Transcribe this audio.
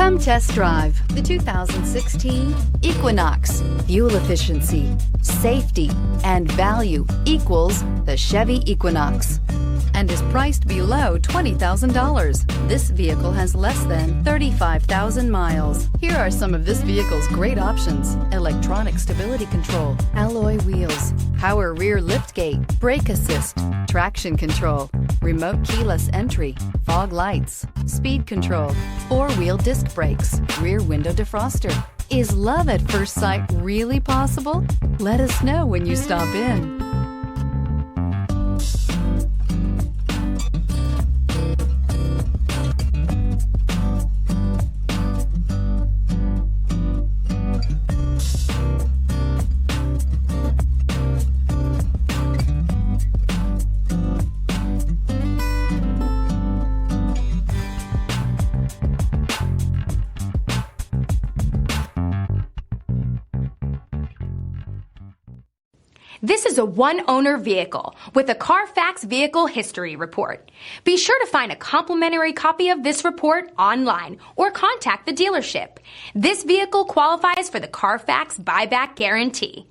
Come test drive the 2016 Equinox. Fuel efficiency, safety, and value equals the Chevy Equinox and is priced below $20,000. This vehicle has less than 35,000 miles. Here are some of this vehicle's great options: electronic stability control, alloy wheels, power rear liftgate, brake assist, traction control, remote keyless entry, fog lights, speed control, four-wheel disc brakes, rear window defroster. Is love at first sight really possible? Let us know when you stop in. This is a one-owner vehicle with a Carfax Vehicle History Report. Be sure to find a complimentary copy of this report online or contact the dealership. This vehicle qualifies for the Carfax Buyback Guarantee.